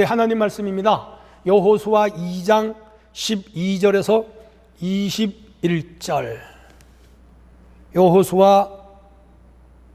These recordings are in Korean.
예, 하나님 말씀입니다. 여호수아 2장 12절에서 21절. 여호수아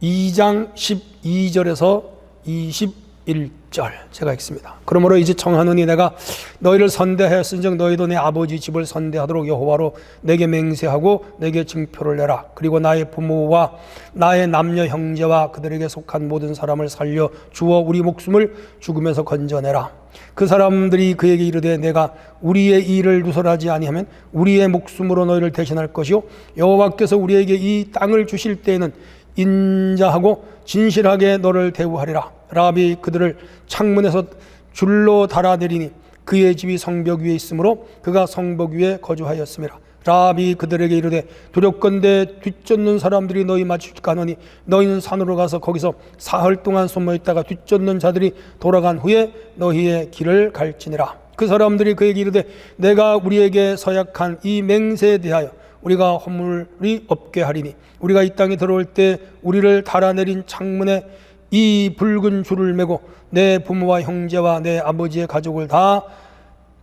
2장 12절에서 21절 제가 읽습니다. 그러므로 이제 청하노니 내가 너희를 선대하였은즉 너희도 내 아버지 집을 선대하도록 여호와로 내게 맹세하고 내게 증표를 내라. 그리고 나의 부모와 나의 남녀 형제와 그들에게 속한 모든 사람을 살려 주어 우리 목숨을 죽음에서 건져내라. 그 사람들이 그에게 이르되 내가 우리의 일을 누설하지 아니하면 우리의 목숨으로 너희를 대신할 것이요 여호와께서 우리에게 이 땅을 주실 때에는 인자하고 진실하게 너를 대우하리라. 라합이 그들을 창문에서 줄로 달아내리니 그의 집이 성벽 위에 있으므로 그가 성벽 위에 거주하였음이라. 라합이 그들에게 이르되 두렵건대 뒤쫓는 사람들이 너희 마주치까 하노니 너희는 산으로 가서 거기서 사흘 동안 숨어 있다가 뒤쫓는 자들이 돌아간 후에 너희의 길을 갈지니라. 그 사람들이 그에게 이르되 내가 우리에게 서약한 이 맹세에 대하여 우리가 허물이 없게 하리니 우리가 이 땅에 들어올 때 우리를 달아내린 창문에 이 붉은 줄을 메고 내 부모와 형제와 내 아버지의 가족을 다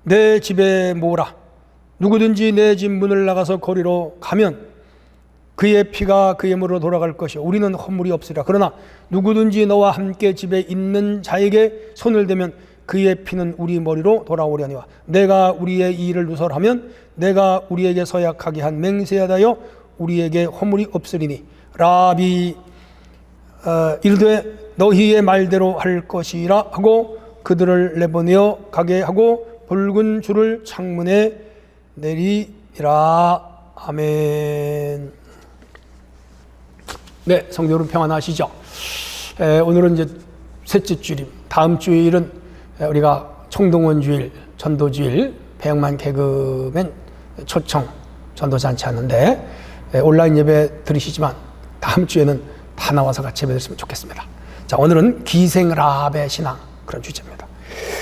내 집에 모으라. 누구든지 내 집 문을 나가서 거리로 가면 그의 피가 그의 물로 돌아갈 것이요 우리는 허물이 없으리라. 그러나 누구든지 너와 함께 집에 있는 자에게 손을 대면 그의 피는 우리 머리로 돌아오려니와 내가 우리의 이 일을 누설하면 내가 우리에게 서약하게 한 맹세에 대하여 우리에게 허물이 없으리니 라합이 이르되 너희의 말대로 할 것이라 하고 그들을 내보내어 가게 하고 붉은 줄을 창문에 내리라. 아멘. 네, 성도 여러분 평안하시죠? 오늘은 이제 셋째 주일, 다음 주일은 우리가 총동원 주일, 전도 주일, 배영만 개그맨 초청 전도 잔치 하는데 온라인 예배 들으시지만 다음 주에는 다 나와서 같이 예배 드렸으면 좋겠습니다. 자, 오늘은 기생 라합의 신앙 그런 주제입니다.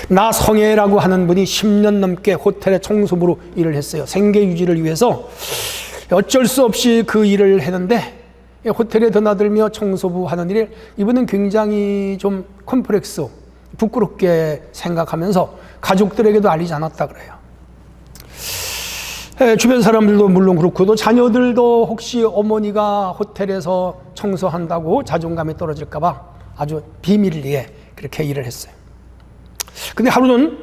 나성애라고 하는 분이 10년 넘게 호텔의 청소부로 일을 했어요. 생계 유지를 위해서 어쩔 수 없이 그 일을 했는데 호텔에 드나들며 청소부 하는 일을 이분은 굉장히 좀 컴플렉스, 부끄럽게 생각하면서 가족들에게도 알리지 않았다 그래요. 주변 사람들도 물론 그렇고도 자녀들도 혹시 어머니가 호텔에서 청소한다고 자존감이 떨어질까 봐 아주 비밀리에 그렇게 일을 했어요. 근데 하루는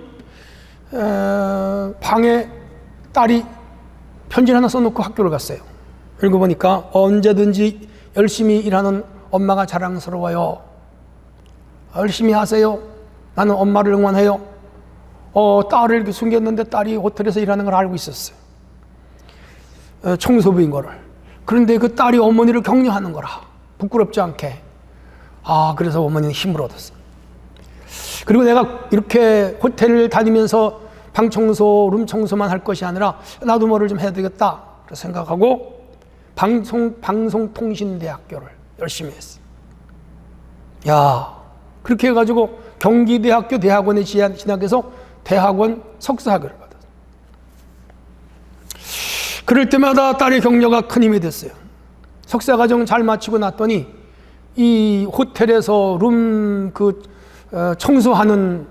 방에 딸이 편지를 하나 써놓고 학교를 갔어요. 읽어보니까 언제든지 열심히 일하는 엄마가 자랑스러워요. 열심히 하세요. 나는 엄마를 응원해요. 딸을 이렇게 숨겼는데 딸이 호텔에서 일하는 걸 알고 있었어요. 청소부인 거를. 그런데 그 딸이 어머니를 격려하는 거라. 부끄럽지 않게. 그래서 어머니는 힘을 얻었어요. 그리고 내가 이렇게 호텔을 다니면서 방 청소, 룸 청소만 할 것이 아니라 나도 뭐를 좀 해야 되겠다. 그래서 생각하고 방송통신대학교를 열심히 했어요. 그렇게 해가지고 경기대학교 대학원에 진학해서 대학원 석사학위를 받았어요. 그럴 때마다 딸의 격려가 큰 힘이 됐어요. 석사과정 잘 마치고 났더니 이 호텔에서 룸 청소하는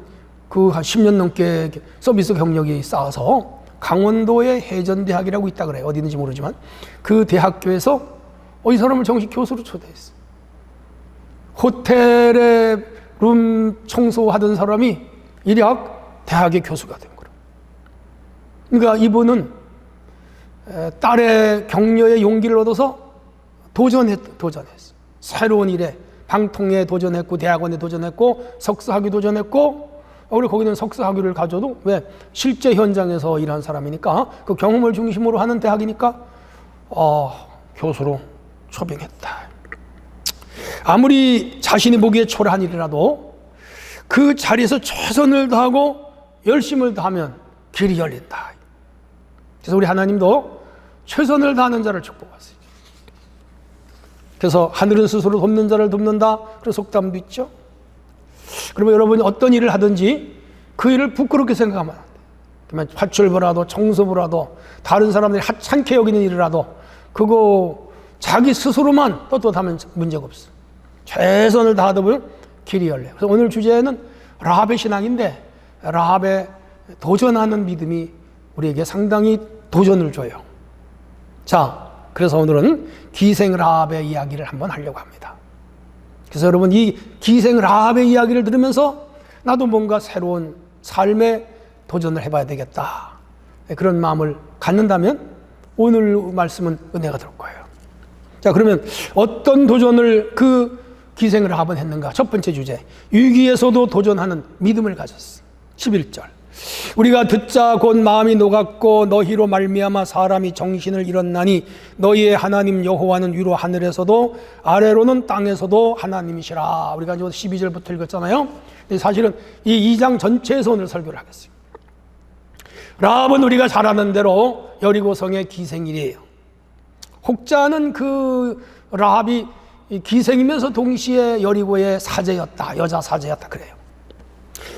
그 10년 넘게 서비스 경력이 쌓아서 강원도에 해전대학이라고 있다 그래요. 어디 있는지 모르지만 그 대학교에서 이 사람을 정식 교수로 초대했어요. 호텔에 룸 청소하던 사람이 일약 대학의 교수가 된 거예요. 그러니까 이분은 딸의 격려에 용기를 얻어서 도전했어요. 새로운 일에 방통에 도전했고 대학원에 도전했고 석사학위 도전했고 우리 거기는 석사학위를 가져도 왜 실제 현장에서 일한 사람이니까 그 경험을 중심으로 하는 대학이니까 교수로 초빙했다. 아무리 자신이 보기에 초라한 일이라도 그 자리에서 최선을 다하고 열심을 다하면 길이 열린다. 그래서 우리 하나님도 최선을 다하는 자를 축복하세요. 그래서 하늘은 스스로 돕는 자를 돕는다. 그런 속담도 있죠. 그러면 여러분이 어떤 일을 하든지 그 일을 부끄럽게 생각하면 안 돼요. 그러면 화출부라도 청소부라도 다른 사람들이 하찮게 여기는 일이라도 그거 자기 스스로만 떳떳하면 문제가 없어. 최선을 다하다 보면 길이 열려요. 그래서 오늘 주제는 라합의 신앙인데 라합에 도전하는 믿음이 우리에게 상당히 도전을 줘요. 자, 그래서 오늘은 기생 라합의 이야기를 한번 하려고 합니다. 그래서 여러분, 이 기생 라합의 이야기를 들으면서 나도 뭔가 새로운 삶의 도전을 해봐야 되겠다, 그런 마음을 갖는다면 오늘 말씀은 은혜가 될 거예요. 자, 그러면 어떤 도전을 그 기생 라합은 했는가? 첫 번째 주제, 위기에서도 도전하는 믿음을 가졌어. 11절, 우리가 듣자 곧 마음이 녹았고 너희로 말미암아 사람이 정신을 잃었나니 너희의 하나님 여호와는 위로 하늘에서도 아래로는 땅에서도 하나님이시라. 우리가 이제 12절부터 읽었잖아요. 사실은 이 2장 전체에서 오늘 설교를 하겠습니다. 라합은 우리가 잘 아는 대로 여리고성의 기생이래요. 혹자는 그 라합이 기생이면서 동시에 여리고의 사제였다, 여자 사제였다 그래요.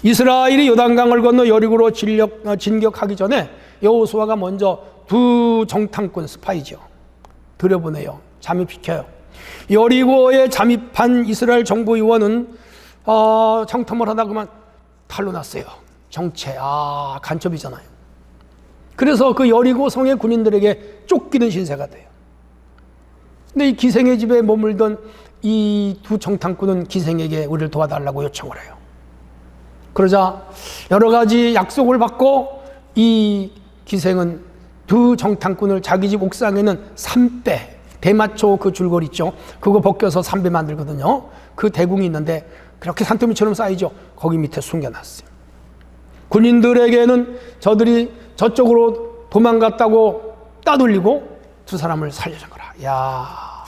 이스라엘이 요단강을 건너 여리고로 진격하기 전에 여호수아가 먼저 두 정탐꾼 스파이죠, 들여보내요. 잠입시켜요. 여리고에 잠입한 이스라엘 정보위원은 정탐을 하다 그만 탈로 났어요. 정체, 간첩이잖아요. 그래서 그 여리고 성의 군인들에게 쫓기는 신세가 돼요. 근데 이 기생의 집에 머물던 이 두 정탐꾼은 기생에게 우리를 도와달라고 요청을 해요. 그러자 여러 가지 약속을 받고 이 기생은 두 정탐꾼을 자기 집 옥상에는 삼배, 대마초 그 줄거리 있죠, 그거 벗겨서 삼배 만들거든요. 그 대궁이 있는데 그렇게 산더미처럼 쌓이죠. 거기 밑에 숨겨놨어요. 군인들에게는 저들이 저쪽으로 도망갔다고 따돌리고 두 사람을 살려준 거라. 야,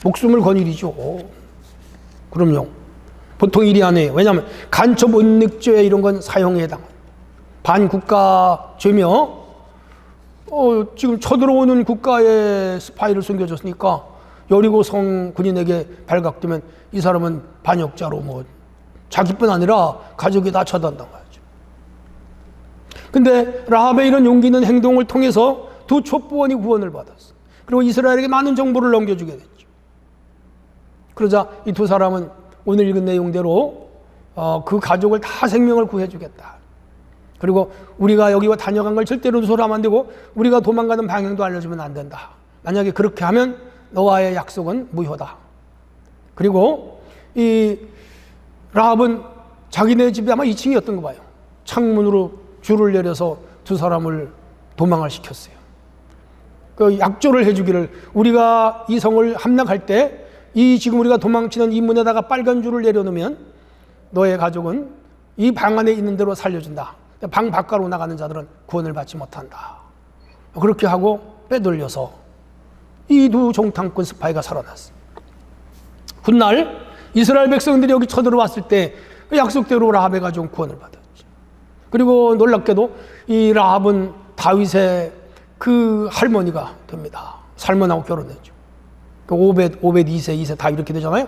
목숨을 건 일이죠. 그럼요. 보통 일이 아니에요. 왜냐하면 간첩 은닉죄 이런 건 사형에 해당. 반국가 죄며 지금 쳐들어오는 국가의 스파이를 숨겨줬으니까 여리고성 군인에게 발각되면 이 사람은 반역자로 자기뿐 아니라 가족이 다 처단당한 거죠. 근데 라합의 이런 용기 있는 행동을 통해서 두 첩보원이 구원을 받았어. 그리고 이스라엘에게 많은 정보를 넘겨주게 됐죠. 그러자 이 두 사람은 오늘 읽은 내용대로 그 가족을 다 생명을 구해주겠다. 그리고 우리가 여기 다녀간 걸 절대로 누설하면 안 되고 우리가 도망가는 방향도 알려주면 안 된다. 만약에 그렇게 하면 너와의 약속은 무효다. 그리고 이 라합은 자기네 집이 아마 2층이었던 거 봐요. 창문으로 줄을 내려서 두 사람을 도망을 시켰어요. 그 약조를 해주기를, 우리가 이 성을 함락할 때 이 지금 우리가 도망치는 이 문에다가 빨간 줄을 내려놓으면 너의 가족은 이 방 안에 있는 대로 살려준다. 방 밖으로 나가는 자들은 구원을 받지 못한다. 그렇게 하고 빼돌려서 이 두 정탐꾼 스파이가 살아났어. 훗날 이스라엘 백성들이 여기 쳐들어왔을 때 약속대로 라합의 가족은 구원을 받았지. 그리고 놀랍게도 이 라합은 다윗의 그 할머니가 됩니다. 살몬하고 결혼했죠. 오벳 2세, 2세 다 이렇게 되잖아요.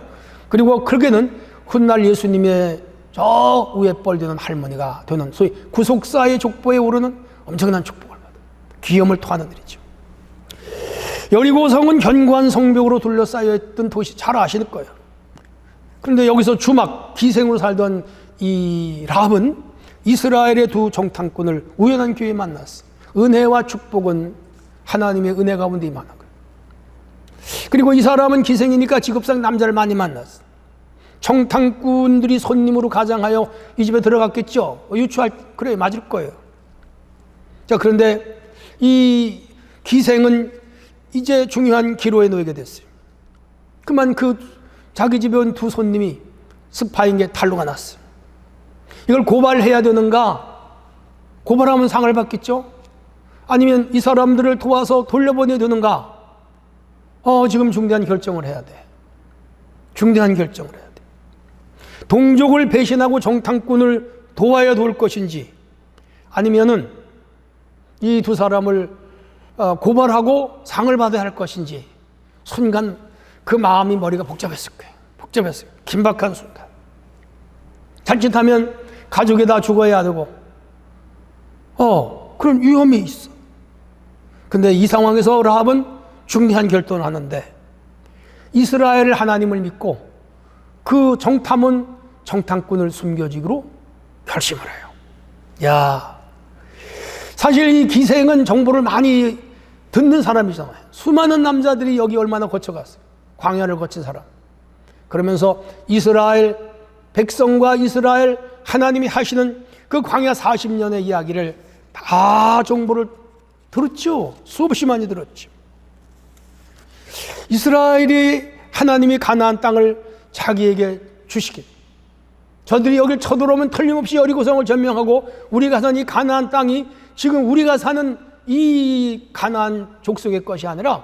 그리고 그렇게는 훗날 예수님의 저 위에 뻘되는 할머니가 되는, 소위 구속사의 족보에 오르는 엄청난 축복을 받아요. 기염을 토하는 일이죠. 여리고성은 견고한 성벽으로 둘러싸여 있던 도시, 잘 아실 거예요. 그런데 여기서 주막 기생으로 살던 이 라합은 이스라엘의 두 정탐꾼을 우연한 기회에 만났어. 은혜와 축복은 하나님의 은혜 가운데 임하는 거예요. 그리고 이 사람은 기생이니까 직업상 남자를 많이 만났어. 정탐꾼들이 손님으로 가장하여 이 집에 들어갔겠죠. 그래, 맞을 거예요. 자, 그런데 이 기생은 이제 중요한 기로에 놓이게 됐어요. 그만 그 자기 집에 온 두 손님이 스파이에게 탄로가 났어요. 이걸 고발해야 되는가? 고발하면 상을 받겠죠? 아니면 이 사람들을 도와서 돌려보내야 되는가? 지금 중대한 결정을 해야 돼. 중대한 결정을 해야 돼. 동족을 배신하고 정탐꾼을 도와야 될 것인지, 아니면은 이 두 사람을 고발하고 상을 받아야 할 것인지, 순간 그 마음이, 머리가 복잡했을 거예요. 복잡했어요. 긴박한 순간. 자칫하면 가족이 다 죽어야 되고, 그런 위험이 있어. 근데 이 상황에서 라합은 중대한 결단을 하는데, 이스라엘 하나님을 믿고 그 정탐꾼을 숨겨주기로 결심을 해요. 야, 사실 이 기생은 정보를 많이 듣는 사람이잖아요. 수많은 남자들이 여기 얼마나 거쳐갔어요. 광야를 거친 사람. 그러면서 이스라엘 백성과 이스라엘 하나님이 하시는 그 광야 40년의 이야기를 다 정보를 들었죠. 수없이 많이 들었죠. 이스라엘이 하나님이 가나안 땅을 자기에게 주시길, 저들이 여길 쳐들어오면 틀림없이 여리고성을 점령하고 우리가 사는 이 가나안 땅이 지금 우리가 사는 이 가나안 족속의 것이 아니라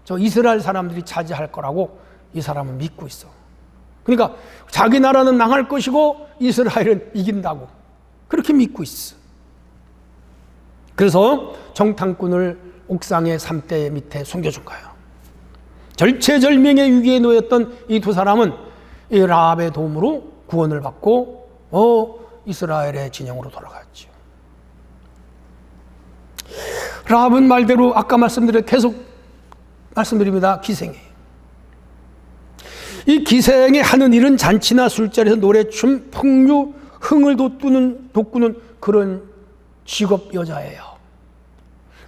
저 이스라엘 사람들이 차지할 거라고 이 사람은 믿고 있어. 그러니까 자기 나라는 망할 것이고 이스라엘은 이긴다고 그렇게 믿고 있어. 그래서 정탐꾼을 옥상의 삼대 밑에 숨겨준 거예요. 절체절명의 위기에 놓였던 이 두 사람은 이 라합의 도움으로 구원을 받고 이스라엘의 진영으로 돌아갔죠. 라합은 말대로 아까 계속 말씀드립니다. 기생이에요. 이 기생이 하는 일은 잔치나 술자리에서 노래, 춤, 풍류, 흥을 돋구는 그런 직업 여자예요.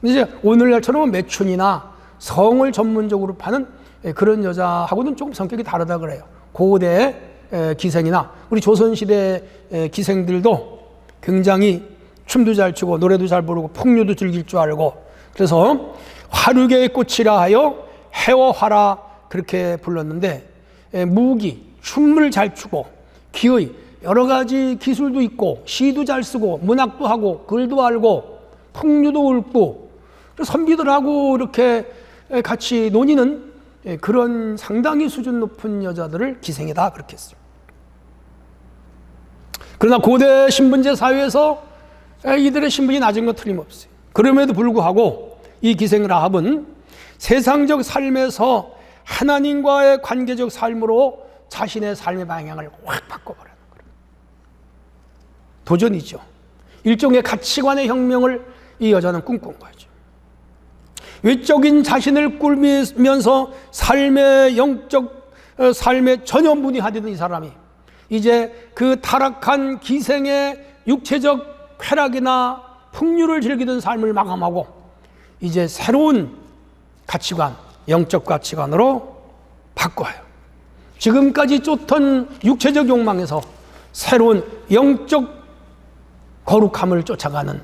이제 오늘날처럼 매춘이나 성을 전문적으로 파는 그런 여자하고는 조금 성격이 다르다 그래요. 고대 기생이나 우리 조선시대 기생들도 굉장히 춤도 잘 추고 노래도 잘 부르고 풍류도 즐길 줄 알고, 그래서 화류계의 꽃이라 하여 해어화라 그렇게 불렀는데, 무기, 춤을 잘 추고 기의 여러 가지 기술도 있고 시도 잘 쓰고 문학도 하고 글도 알고 풍류도 읊고 선비들하고 이렇게 같이 논의는 그런 상당히 수준 높은 여자들을 기생이다 그렇게 했어요. 그러나 고대 신분제 사회에서 이들의 신분이 낮은 건 틀림없어요. 그럼에도 불구하고 이 기생 라합은 세상적 삶에서 하나님과의 관계적 삶으로 자신의 삶의 방향을 확 바꿔버리는 거예요. 도전이죠. 일종의 가치관의 혁명을 이 여자는 꿈꾼 거죠. 외적인 자신을 꾸미면서 삶의 영적 삶에 전혀 무늬하던 이 사람이 이제 그 타락한 기생의 육체적 쾌락이나 풍류를 즐기던 삶을 마감하고 이제 새로운 가치관, 영적 가치관으로 바꿔요. 지금까지 쫓던 육체적 욕망에서 새로운 영적 거룩함을 쫓아가는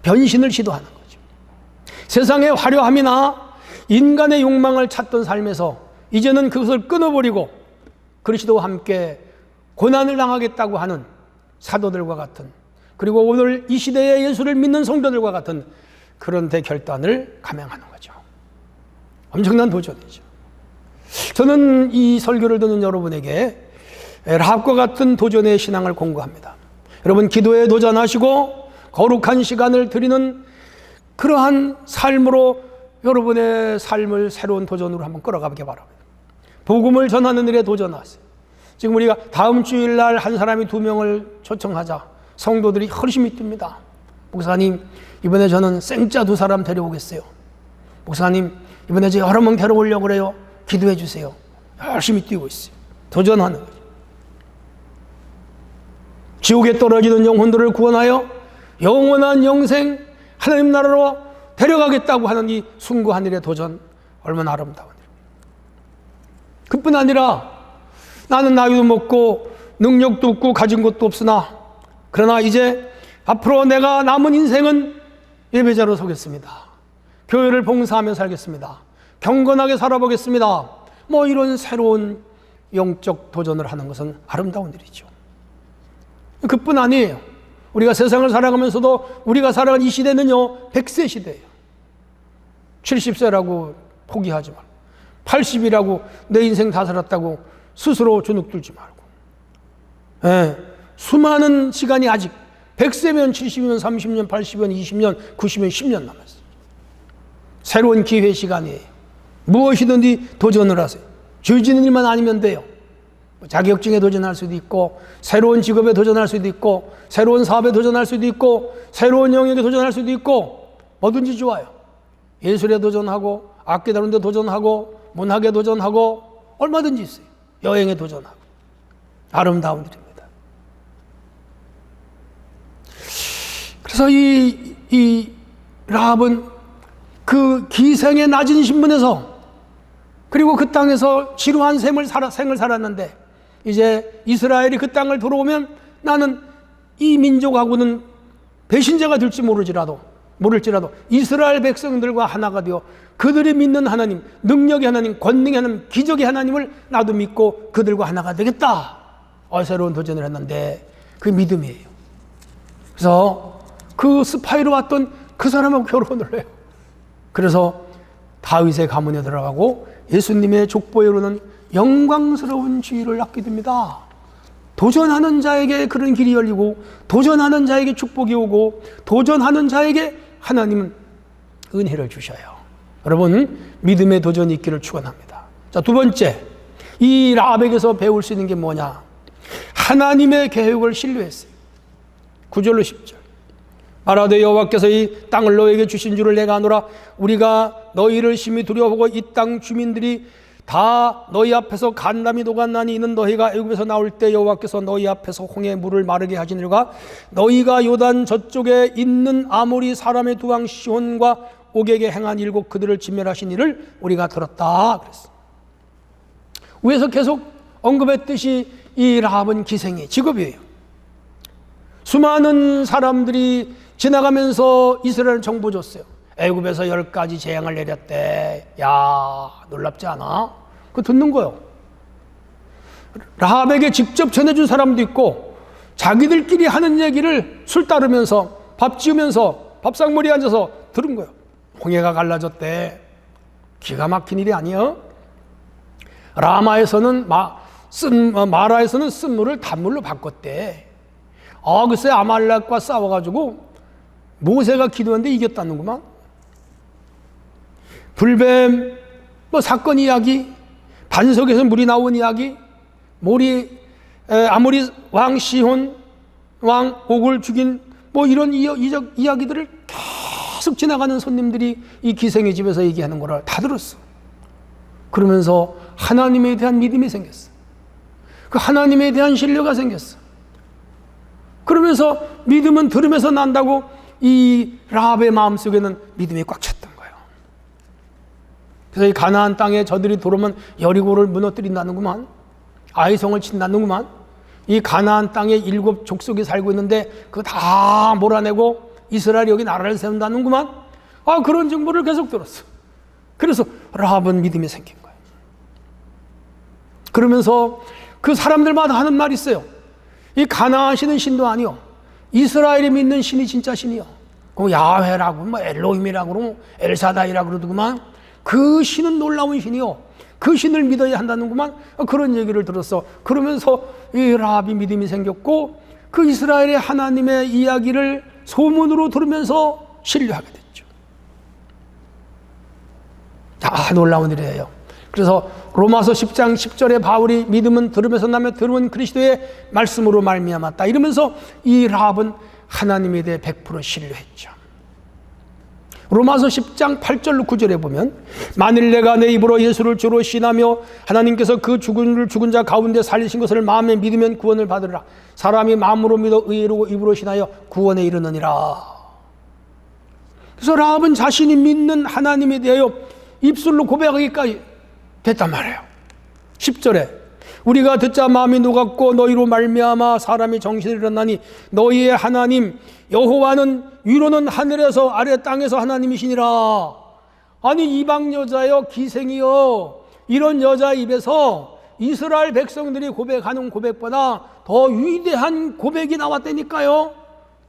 변신을 시도하는 거죠. 세상의 화려함이나 인간의 욕망을 찾던 삶에서 이제는 그것을 끊어버리고 그리스도와 함께 고난을 당하겠다고 하는 사도들과 같은, 그리고 오늘 이 시대의 예수를 믿는 성도들과 같은 그런 대결단을 감행하는 거죠. 엄청난 도전이죠. 저는 이 설교를 듣는 여러분에게 라합과 같은 도전의 신앙을 공고합니다. 여러분 기도에 도전하시고 거룩한 시간을 드리는 그러한 삶으로 여러분의 삶을 새로운 도전으로 한번 끌어가게 바랍니다. 복음을 전하는 일에 도전하세요. 지금 우리가 다음 주일날 한 사람이 2명을 초청하자 성도들이 허심이 뜹니다. 목사님, 이번에 저는 생짜 2사람 데려오겠어요. 목사님, 이번에 저 여러 명 데려오려고 그래요. 기도해 주세요. 열심히 뛰고 있어요. 도전하는 거죠. 지옥에 떨어지는 영혼들을 구원하여 영원한 영생 하나님 나라로 데려가겠다고 하는 이 숭고한 일의 도전, 얼마나 아름다운 일. 그뿐 아니라 나는 나이도 먹고 능력도 없고 가진 것도 없으나 그러나 이제 앞으로 내가 남은 인생은 예배자로 서겠습니다. 교회를 봉사하며 살겠습니다. 경건하게 살아보겠습니다. 뭐 이런 새로운 영적 도전을 하는 것은 아름다운 일이죠. 그뿐 아니에요. 우리가 세상을 살아가면서도 우리가 살아가는 이 시대는요 100세 시대예요. 70세라고 포기하지 말고 80이라고 내 인생 다 살았다고 스스로 주눅 들지 말고, 수많은 시간이 아직 100세면 70년, 30년, 80년, 20년, 90년, 10년 남았어요. 새로운 기회 시간이에요. 무엇이든지 도전을 하세요. 죄 짓는 일만 아니면 돼요. 자격증에 도전할 수도 있고 새로운 직업에 도전할 수도 있고 새로운 사업에 도전할 수도 있고 새로운 영역에 도전할 수도 있고 뭐든지 좋아요. 예술에 도전하고 악기 다루는 데 도전하고 문학에 도전하고 얼마든지 있어요. 여행에 도전하고 아름다운 일입니다. 그래서 이 라합은 그 기생의 낮은 신분에서, 그리고 그 땅에서 지루한 생을 살았는데, 이제 이스라엘이 그 땅을 들어오면 나는 이 민족하고는 배신자가 될지 모를지라도 이스라엘 백성들과 하나가 되어 그들이 믿는 하나님, 능력의 하나님, 권능의 하나님, 기적의 하나님을 나도 믿고 그들과 하나가 되겠다. 새로운 도전을 했는데 그 믿음이에요. 그래서 그 스파이로 왔던 그 사람하고 결혼을 해요. 그래서 다윗의 가문에 들어가고 예수님의 족보에 오르는 영광스러운 지위를 얻게 됩니다. 도전하는 자에게 그런 길이 열리고, 도전하는 자에게 축복이 오고, 도전하는 자에게 하나님은 은혜를 주셔요. 여러분, 믿음의 도전이 있기를 축원합니다. 자, 두 번째, 이 라합에게서 배울 수 있는 게 뭐냐? 하나님의 계획을 신뢰했어요. 9절로 10절. 말하되 여호와께서 이 땅을 너에게 주신 줄을 내가 아노라. 우리가 너희를 심히 두려워하고 이 땅 주민들이 다 너희 앞에서 간담이 녹았나니 이는 너희가 애굽에서 나올 때 여호와께서 너희 앞에서 홍해 물을 마르게 하시니라. 너희가 요단 저쪽에 있는 아모리 사람의 두 왕 시혼과 옥에게 행한 일곱 그들을 진멸하신 일을 우리가 들었다 그랬어. 위에서 계속 언급했듯이 이 라합은 기생의 직업이에요. 수많은 사람들이 지나가면서 이스라엘 정보 줬어요. 애굽에서 10가지 재앙을 내렸대. 야, 놀랍지 않아? 그거 듣는 거요. 라합에게 직접 전해준 사람도 있고, 자기들끼리 하는 얘기를 술 따르면서, 밥 지으면서, 밥상머리에 앉아서 들은 거예요. 홍해가 갈라졌대. 기가 막힌 일이 아니에요. 라마에서는 마라에서는 쓴물을 단물로 바꿨대. 글쎄 아말렉과 싸워가지고 모세가 기도했는데 이겼다는구만. 불뱀 사건 이야기, 반석에서 물이 나온 이야기, 아모리 왕 시혼 왕 옥을 죽인 이런 이야기들을 계속 지나가는 손님들이 이 기생의 집에서 얘기하는 거를 다 들었어. 그러면서 하나님에 대한 믿음이 생겼어. 그 하나님에 대한 신뢰가 생겼어. 그러면서 믿음은 들으면서 난다고 이 라합의 마음속에는 믿음이 꽉 찼던 거예요. 그래서 이 가나안 땅에 저들이 들어오면 여리고를 무너뜨린다는구만. 아이성을 친다는구만. 이 가나안 땅에 7 족속이 살고 있는데 그거 다 몰아내고 이스라엘이 여기 나라를 세운다는구만. 그런 정보를 계속 들었어. 그래서 라합은 믿음이 생긴 거예요. 그러면서 그 사람들마다 하는 말이 있어요. 이 가나안 신은 신도 아니요, 이스라엘이 믿는 신이 진짜 신이요. 그 야훼라고 엘로힘이라고 그러고 엘사다이라고 그러더구만. 그 신은 놀라운 신이요, 그 신을 믿어야 한다는구만. 그런 얘기를 들었어. 그러면서 이 라합이 믿음이 생겼고, 그 이스라엘의 하나님의 이야기를 소문으로 들으면서 신뢰하게 됐죠. 놀라운 일이에요. 그래서 로마서 10장 10절에 바울이 믿음은 들으면서 나며 들은 그리스도의 말씀으로 말미암았다 이러면서 이 라합은 하나님에 대해 100% 신뢰했죠. 로마서 10장 8절로 9절에 보면, 만일 내가 내 입으로 예수를 주로 신하며 하나님께서 그 죽은 자 가운데 살리신 것을 마음에 믿으면 구원을 받으리라. 사람이 마음으로 믿어 의로 입으로 신하여 구원에 이르느니라. 그래서 라합은 자신이 믿는 하나님에 대하여 입술로 고백하기까지 됐단 말이에요. 10절에 우리가 듣자 마음이 녹았고 너희로 말미암아 사람이 정신을 잃었나니 너희의 하나님 여호와는 위로는 하늘에서 아래 땅에서 하나님이시니라. 아니 이방 여자여, 기생이여, 이런 여자 입에서 이스라엘 백성들이 고백하는 고백보다 더 위대한 고백이 나왔다니까요.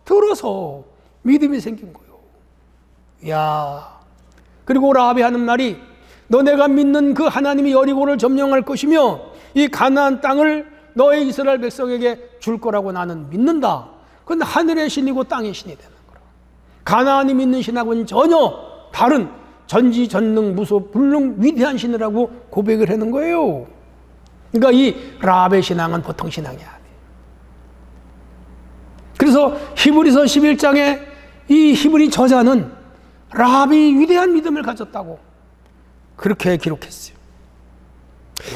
들어서 믿음이 생긴 거예요. 이야. 그리고 라합이 하는 말이, 너네가 믿는 그 하나님이 여리고를 점령할 것이며 이 가나안 땅을 너의 이스라엘 백성에게 줄 거라고 나는 믿는다. 그건 하늘의 신이고 땅의 신이 되는 거라. 가나안이 믿는 신하고는 전혀 다른 전지전능 무소불능 위대한 신이라고 고백을 하는 거예요. 그러니까 이 라합의 신앙은 보통 신앙이 아니에요. 그래서 히브리서 11장에 이 히브리 저자는 라합이 위대한 믿음을 가졌다고 그렇게 기록했어요.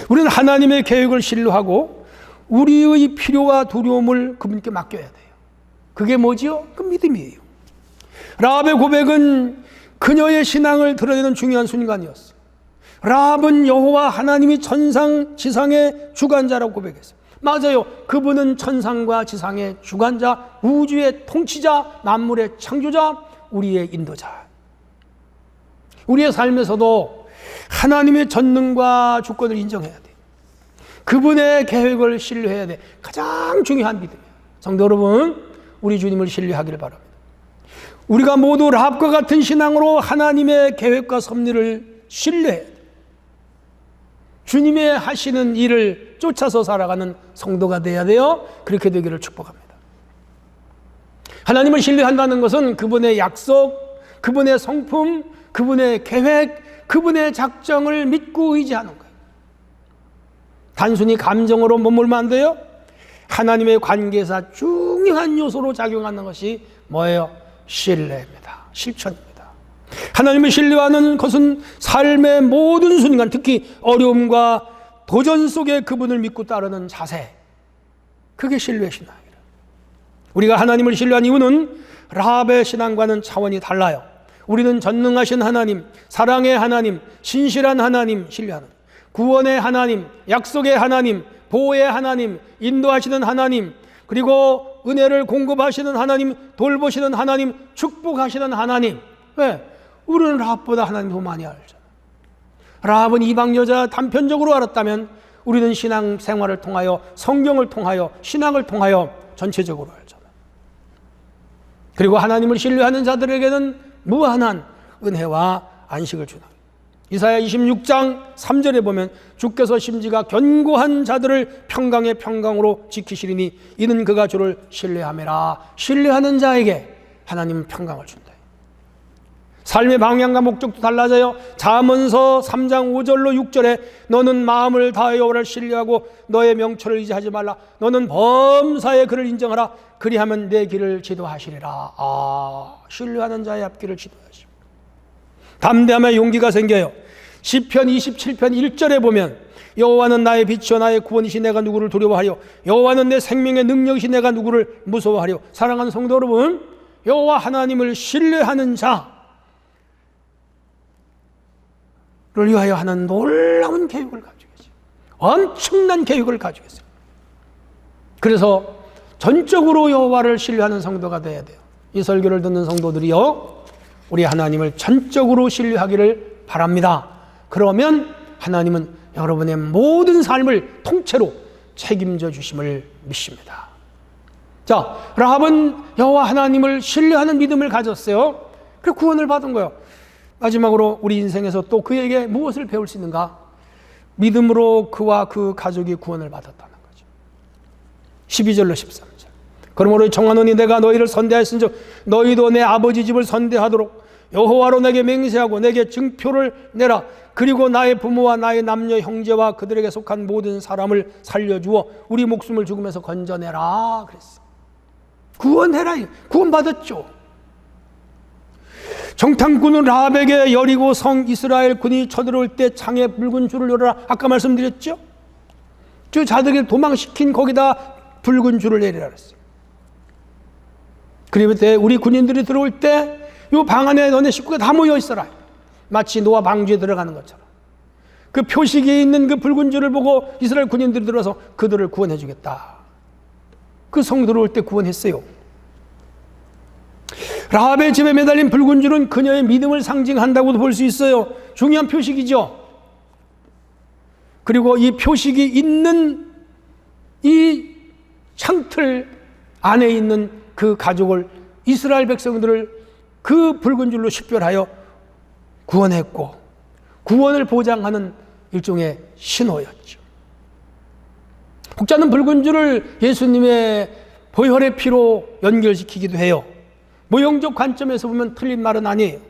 우리는 하나님의 계획을 신뢰하고 우리의 필요와 두려움을 그분께 맡겨야 돼요. 그게 뭐지요? 그 믿음이에요. 라합의 고백은 그녀의 신앙을 드러내는 중요한 순간이었어요. 라합은 여호와 하나님이 천상 지상의 주관자라고 고백했어요. 맞아요. 그분은 천상과 지상의 주관자, 우주의 통치자, 만물의 창조자, 우리의 인도자. 우리의 삶에서도 하나님의 전능과 주권을 인정해야 돼. 그분의 계획을 신뢰해야 돼. 가장 중요한 믿음이에요. 성도 여러분, 우리 주님을 신뢰하기를 바랍니다. 우리가 모두 라합과 같은 신앙으로 하나님의 계획과 섭리를 신뢰해야 돼. 주님의 하시는 일을 쫓아서 살아가는 성도가 되어야 돼요. 그렇게 되기를 축복합니다. 하나님을 신뢰한다는 것은 그분의 약속, 그분의 성품, 그분의 계획, 그분의 작정을 믿고 의지하는 거예요. 단순히 감정으로 머물면 안 돼요. 하나님의 관계에서 중요한 요소로 작용하는 것이 뭐예요? 신뢰입니다. 실천입니다. 하나님을 신뢰하는 것은 삶의 모든 순간, 특히 어려움과 도전 속에 그분을 믿고 따르는 자세, 그게 신뢰의 신앙이에요. 우리가 하나님을 신뢰한 이유는 라합의 신앙과는 차원이 달라요. 우리는 전능하신 하나님, 사랑의 하나님, 신실한 하나님 신뢰하는, 구원의 하나님, 약속의 하나님, 보호의 하나님, 인도하시는 하나님, 그리고 은혜를 공급하시는 하나님, 돌보시는 하나님, 축복하시는 하나님. 왜? 우리는 라합보다 하나님 더 많이 알잖아. 라합은 이방 여자 단편적으로 알았다면 우리는 신앙 생활을 통하여, 성경을 통하여, 신앙을 통하여 전체적으로 알잖아. 그리고 하나님을 신뢰하는 자들에게는 무한한 은혜와 안식을 주나. 이사야 26장 3절에 보면 주께서 심지가 견고한 자들을 평강의 평강으로 지키시리니 이는 그가 주를 신뢰함이라. 신뢰하는 자에게 하나님은 평강을 준다. 삶의 방향과 목적도 달라져요. 잠언서 3장 5절로 6절에 너는 마음을 다하여 여호와를 신뢰하고 너의 명철을 의지하지 말라. 너는 범사에 그를 인정하라. 그리하면 내 길을 지도하시리라. 신뢰하는 자의 앞길을 지도하시오. 담대함에 용기가 생겨요. 시편 27편 1절에 보면 여호와는 나의 빛이요 나의 구원이시 내가 누구를 두려워하려. 여호와는 내 생명의 능력이시 내가 누구를 무서워하려. 사랑하는 성도 여러분, 여호와 하나님을 신뢰하는 자를 위하여 하는 놀라운 계획을 가지고 있어요. 엄청난 계획을 가지고 있어요. 그래서 전적으로 여호와를 신뢰하는 성도가 되어야 돼요. 이 설교를 듣는 성도들이요, 우리 하나님을 전적으로 신뢰하기를 바랍니다. 그러면 하나님은 여러분의 모든 삶을 통째로 책임져 주심을 믿습니다. 자, 라합은 여호와 하나님을 신뢰하는 믿음을 가졌어요. 그래서 구원을 받은 거예요. 마지막으로 우리 인생에서 또 그에게 무엇을 배울 수 있는가? 믿음으로 그와 그 가족이 구원을 받았다는 거죠. 12절로 13절. 그러므로 정하노니 내가 너희를 선대하였은즉 너희도 내 아버지 집을 선대하도록 여호와로 내게 맹세하고 내게 증표를 내라. 그리고 나의 부모와 나의 남녀 형제와 그들에게 속한 모든 사람을 살려주어 우리 목숨을 죽음에서 건져내라 그랬어. 구원해라. 구원받았죠. 정탐꾼은 라합에게 여리고 성 이스라엘 군이 쳐들어올 때 창에 붉은 줄을 열어라. 아까 말씀드렸죠. 저 자들을 도망시킨 거기다 붉은 줄을 내리라 그랬어요. 그리고 때 우리 군인들이 들어올 때 이 방 안에 너네 식구가 다 모여 있어라. 마치 노아 방주에 들어가는 것처럼. 그 표식이 있는 그 붉은 줄을 보고 이스라엘 군인들이 들어서 그들을 구원해 주겠다. 그 성 들어올 때 구원했어요. 라합의 집에 매달린 붉은 줄은 그녀의 믿음을 상징한다고도 볼 수 있어요. 중요한 표식이죠. 그리고 이 표식이 있는 이 창틀 안에 있는 그 가족을, 이스라엘 백성들을 그 붉은 줄로 식별하여 구원했고 구원을 보장하는 일종의 신호였죠. 혹자는 붉은 줄을 예수님의 보혈의 피로 연결시키기도 해요. 모형적 관점에서 보면 틀린 말은 아니에요.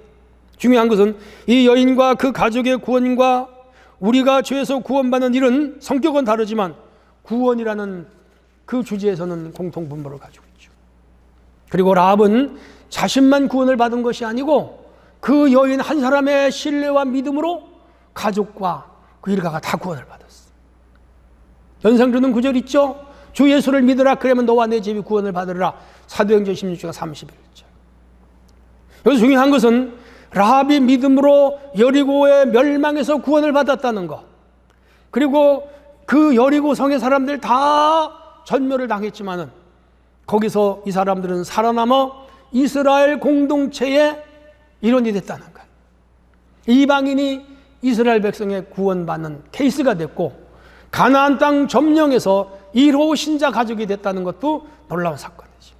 중요한 것은 이 여인과 그 가족의 구원과 우리가 죄에서 구원받는 일은 성격은 다르지만 구원이라는 그 주제에서는 공통분모를 가지고 있죠. 그리고 라합은 자신만 구원을 받은 것이 아니고 그 여인 한 사람의 신뢰와 믿음으로 가족과 그 일가가 다 구원을 받았어. 연상주는 구절 있죠. 주 예수를 믿으라 그러면 너와 내 집이 구원을 받으리라. 사도행전 16장 31절. 여기서 중요한 것은 라합이 믿음으로 여리고의 멸망에서 구원을 받았다는 것, 그리고 그 여리고 성의 사람들 다 전멸을 당했지만은 거기서 이 사람들은 살아남아 이스라엘 공동체의 일원이 됐다는 것. 이방인이 이스라엘 백성의 구원받는 케이스가 됐고, 가나안 땅 점령에서 1호 신자 가족이 됐다는 것도 놀라운 사건이죠.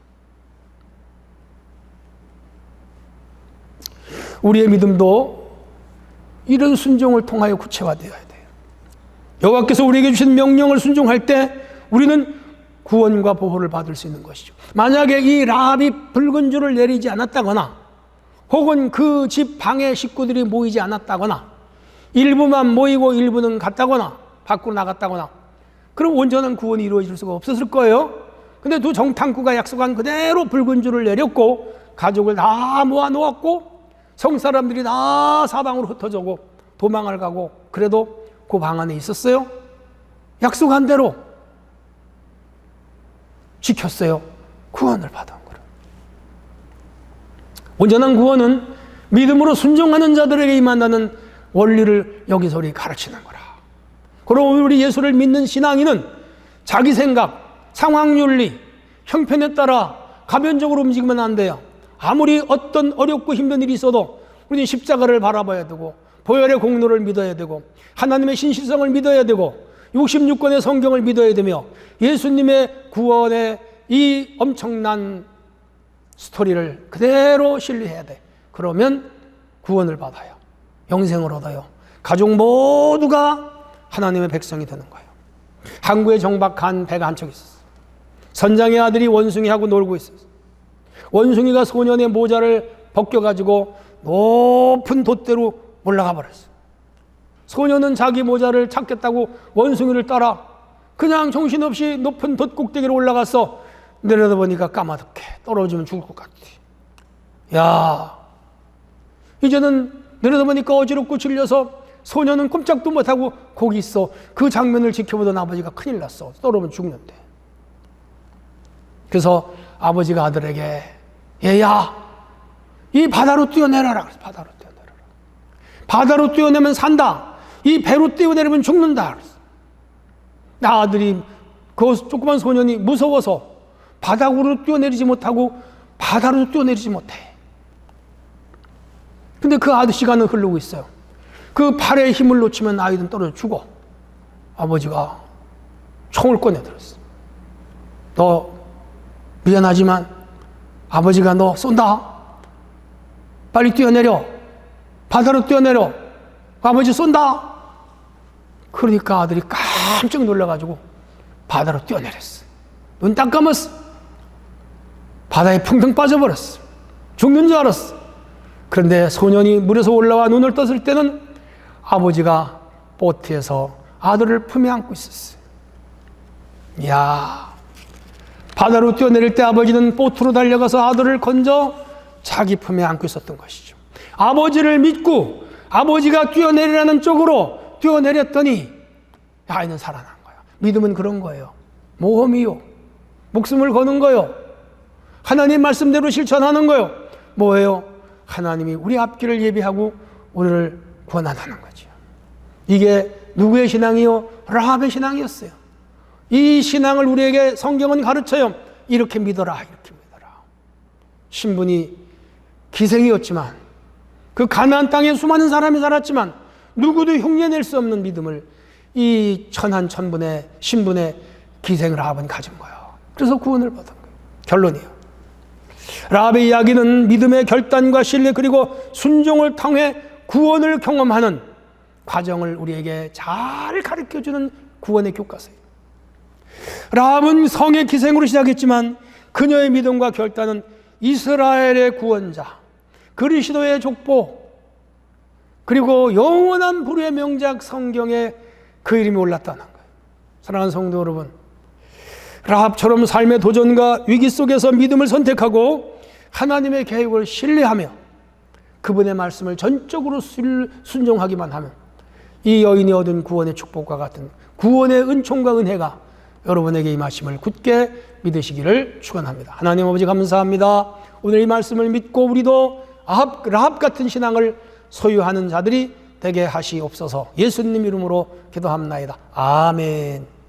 우리의 믿음도 이런 순종을 통하여 구체화되어야 돼요. 여호와께서 우리에게 주신 명령을 순종할 때 우리는 구원과 보호를 받을 수 있는 것이죠. 만약에 이 라합이 붉은 줄을 내리지 않았다거나, 혹은 그 집 방에 식구들이 모이지 않았다거나, 일부만 모이고 일부는 갔다거나 밖으로 나갔다거나, 그럼 온전한 구원이 이루어질 수가 없었을 거예요. 근데 두 정탐꾼가 약속한 그대로 붉은 줄을 내렸고, 가족을 다 모아놓았고, 성사람들이 다 사방으로 흩어져고 도망을 가고, 그래도 그 방 안에 있었어요. 약속한 대로 지켰어요. 구원을 받은 거예요. 온전한 구원은 믿음으로 순종하는 자들에게 임한다는 원리를 여기서 우리 가르치는 거라. 그럼 우리 예수를 믿는 신앙인은 자기 생각, 상황윤리, 형편에 따라 가변적으로 움직이면 안 돼요. 아무리 어떤 어렵고 힘든 일이 있어도 우리는 십자가를 바라봐야 되고, 보혈의 공로를 믿어야 되고, 하나님의 신실성을 믿어야 되고, 66권의 성경을 믿어야 되며, 예수님의 구원의 이 엄청난 스토리를 그대로 신뢰해야 돼. 그러면 구원을 받아요. 영생을 얻어요. 가족 모두가 하나님의 백성이 되는 거예요. 항구에 정박한 배가 한 척 있었어요. 선장의 아들이 원숭이하고 놀고 있었어요. 원숭이가 소년의 모자를 벗겨가지고 높은 돛대로 올라가 버렸어요. 소년은 자기 모자를 찾겠다고 원숭이를 따라 그냥 정신없이 높은 돛 꼭대기로 올라가서 내려다보니까 까마득해. 떨어지면 죽을 것 같아. 야, 이제는 내려다보니까 어지럽고 질려서 소년은 꼼짝도 못하고 거기 있어. 그 장면을 지켜보던 아버지가 큰일 났어. 떨어지면 죽는데. 그래서 아버지가 아들에게, 얘야, 이 바다로 뛰어내려라. 그래서 바다로 뛰어내려라. 바다로 뛰어내면 산다. 이 배로 뛰어내리면 죽는다. 그래서 아들이, 그 조그만 소년이 무서워서 바닥으로 뛰어내리지 못하고 바다로 뛰어내리지 못해. 근데 그 아들 시간은 흐르고 있어요. 그 팔에 힘을 놓치면 아이는 떨어져 죽어. 아버지가 총을 꺼내 들었어. 너 미안하지만 아버지가 너 쏜다. 빨리 뛰어내려. 바다로 뛰어내려. 아버지 쏜다. 그러니까 아들이 깜짝 놀라가지고 바다로 뛰어내렸어. 눈 딱 감았어. 바다에 풍덩 빠져버렸어. 죽는 줄 알았어. 그런데 소년이 물에서 올라와 눈을 떴을 때는 아버지가 보트에서 아들을 품에 안고 있었어요. 이야, 바다로 뛰어내릴 때 아버지는 보트로 달려가서 아들을 건져 자기 품에 안고 있었던 것이죠. 아버지를 믿고 아버지가 뛰어내리라는 쪽으로 뛰어내렸더니 아이는 살아난 거예요. 믿음은 그런 거예요. 모험이요. 목숨을 거는 거요. 하나님 말씀대로 실천하는 거요. 뭐예요? 하나님이 우리 앞길을 예비하고 우리를 구원한다는 거죠. 이게 누구의 신앙이요? 라합의 신앙이었어요. 이 신앙을 우리에게 성경은 가르쳐요. 이렇게 믿어라, 이렇게 믿어라. 신분이 기생이었지만, 그 가나안 땅에 수많은 사람이 살았지만 누구도 흉내낼 수 없는 믿음을 이 천한천분의 신분의 기생 라합은 가진 거예요. 그래서 구원을 받은 거예요. 결론이에요. 라합의 이야기는 믿음의 결단과 신뢰 그리고 순종을 통해 구원을 경험하는 과정을 우리에게 잘 가르쳐주는 구원의 교과서예요. 라합은 성의 기생으로 시작했지만 그녀의 믿음과 결단은 이스라엘의 구원자, 그리스도의 족보, 그리고 영원한 불후의 명작 성경에 그 이름이 올랐다는 거예요. 사랑하는 성도 여러분, 라합처럼 삶의 도전과 위기 속에서 믿음을 선택하고 하나님의 계획을 신뢰하며 그분의 말씀을 전적으로 순종하기만 하면 이 여인이 얻은 구원의 축복과 같은 구원의 은총과 은혜가 여러분에게 임하심을 굳게 믿으시기를 축원합니다. 하나님 아버지 감사합니다. 오늘 이 말씀을 믿고 우리도 라합 같은 신앙을 소유하는 자들이 되게 하시옵소서. 예수님 이름으로 기도합나이다. 아멘.